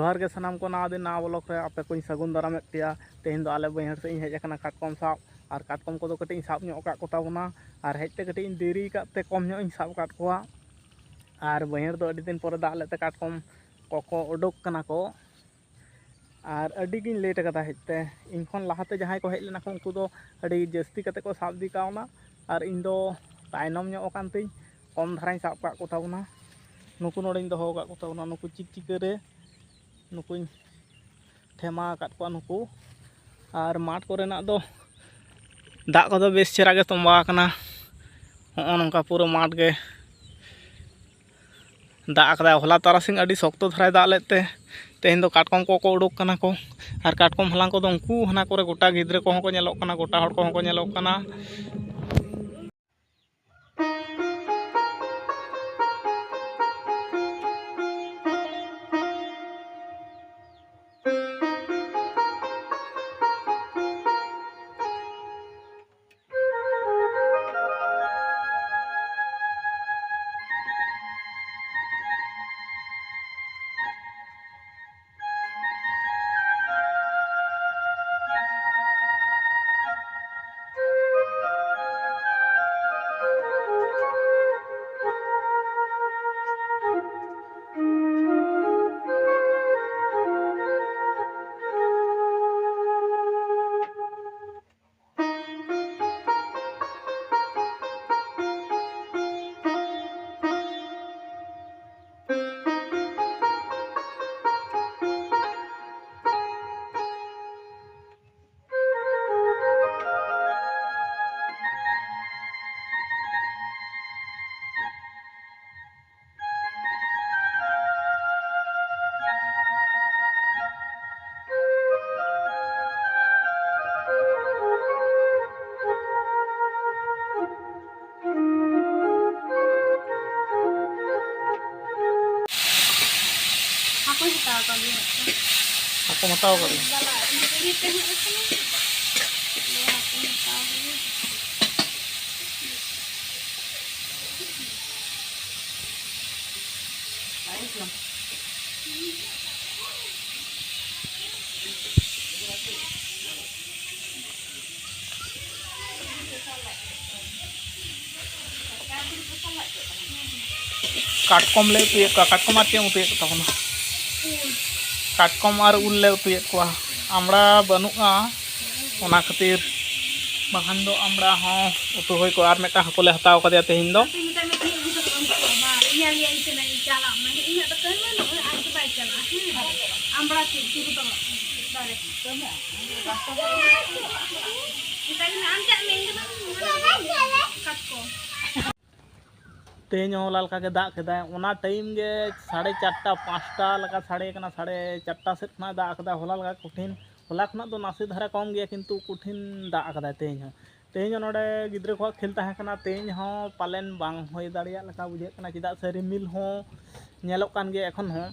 जोहार के सामान को नवा दिन नवा ब्लॉक रे आपे को सगुन दारामेद पेया तेहन दो आले बैहर से हेज अकना काटकम साब और काटकम को कटी साब ᱧᱚᱜ ᱟᱠᱟᱫ ᱠᱚ ᱛᱟᱵᱚᱱᱟ और हेजते कटी देरी काते कम ᱧᱚᱜ ᱤᱧ साब ᱟᱠᱟᱫ ᱠᱚᱣᱟ और बैहर दो अड़ी दिन पर दाग लेते काटकम को उडुक कना को और अड़ी गिन लेट कदा हेजते इन खन लाहाते जहां को हेज लेना को उनको दो अड़ी जस्ती कते को साब दी कावना और इन दो तायनम ᱧᱚᱜ अकान तिन कम धाराई साब का को ताबना नुकु नोड़े दो का को ताबना नुकु चिकचिकरे नुकु ठेमा काट को नुकु और माठ कोरेना दो दाग को बेस चेहरा के तंबा कना हो नंका पूरा माठ के दाग कदा होला तारासिंग अड़ी शक्तो धराय दाग लेते तेहन दो काटकम को उडुक कना को और काटकम हलांग को दो उनको हना करे गोटा गिद्रे को हो को नेलोक कना गोटा हड़ को हो को नेलोक कना aku mau tahu kali काटकम ले उतुए काटकम आर चें उतुए तबना काटकम और उल ले उतुए को आमड़ा बनुआ ओना खातिर बाखान दो आमड़ा हो उतु होय को आर मेटा हको ले हताव कदिया तेहिन दो तेज होला लका के दाग केदा ओना टाइम गे 4:30 5टा लका साढ़े कना 4:30 सेट ना दाग केदा होला लका कठिन होला खना दो नासी धारा कम गया किंतु कठिन दाग केदा तेज नोडे गिद्रे को खेल ताहे कना तेज हो पालेन बांग होय दाड़िया लका बुझे कना चिदा से रिमिल हो नेलोक कान गे एखन हो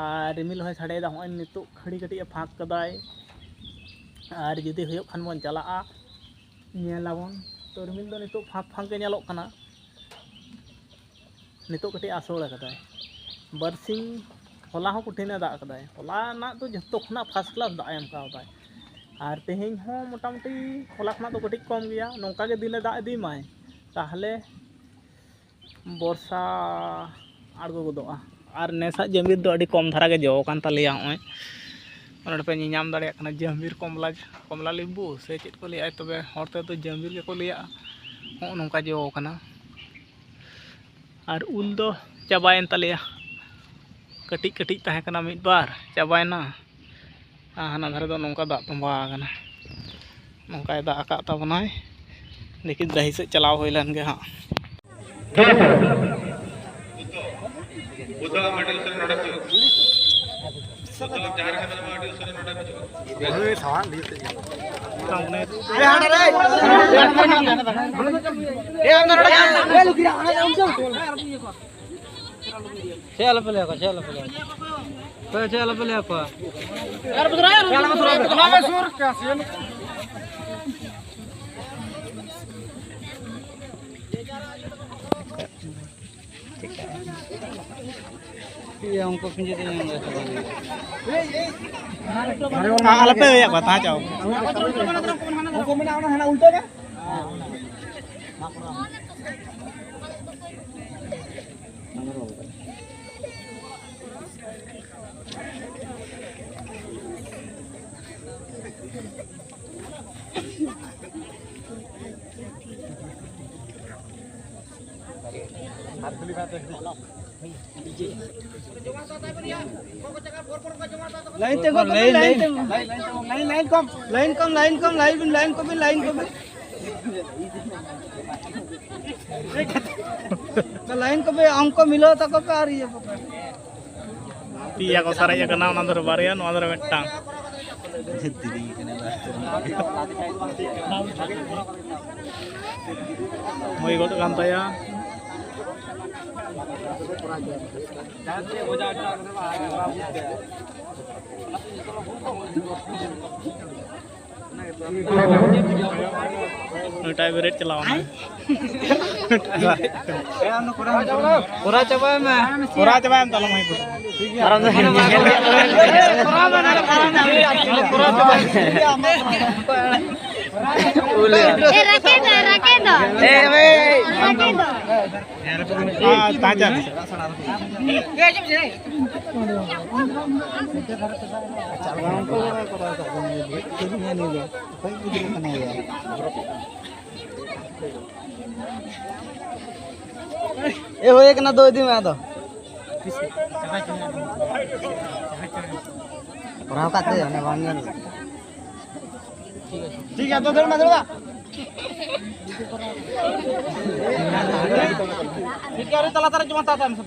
और रिमिल होय साड़े दा होय नितु खड़ी कटी फाक कदाय और जुदी होय खान बन चला नेलाबन तो रिमिल दो नितु फाक फाक के नेलोक कना नितो कटी आसोड़ कदाय बरसिंग होला हो कठिन दाग कदाय होला ना तो जतो खना फर्स्ट क्लास दाग एम कावदाय और तेहें हो मोटामुटी होला खना तो कटी कम गया नौका के दिने दाग इदी माय ताहले बर्षा आड़गो गदोआ और नेसा जमीर दो अड़ी कम धारा के जो कान तलिया होय ओना पे नियाम दाड़िया कना जमीर कमला लिंबू से चेत को लिया तबे हरते तो जमीर के को लिया हो नौका जो कना और उल दो चाबायन तलिया कटी कटी ताहे कना मिद बार चाबायना हाना धारे दो नौका दाग तंबा कना नौका दाग का तबनाय लेकिन दही से चलाव होय लन गे हां बुधा मडल से नडक मतलब जहार के मडल से नडक ए सामान दी से सामने ए हां रे ए अंदर ए लुकिरा चल पले को यार बदरा यार ना में सुर क्या सेल ठीक ये हमको पिंजे देंगे Alape ya kata jauh. हमको मना आना है ना उल्टा का लाइन ते लाइन कम लाइन को भी हमको मिलो तक को आ रही है Pia ko sarai ya kena nandur barian, nandur metang. Mau ikut kantor ya? Nutai berit celawan. पूरा चबा में Pura coba em tolong ibu. Tajan. ए होए कि ना 2 दिन में आ दो पढ़ाओ का दे ने वानिया ठीक है तो दे ना दे ठीक है अरे तला तारा cuma tata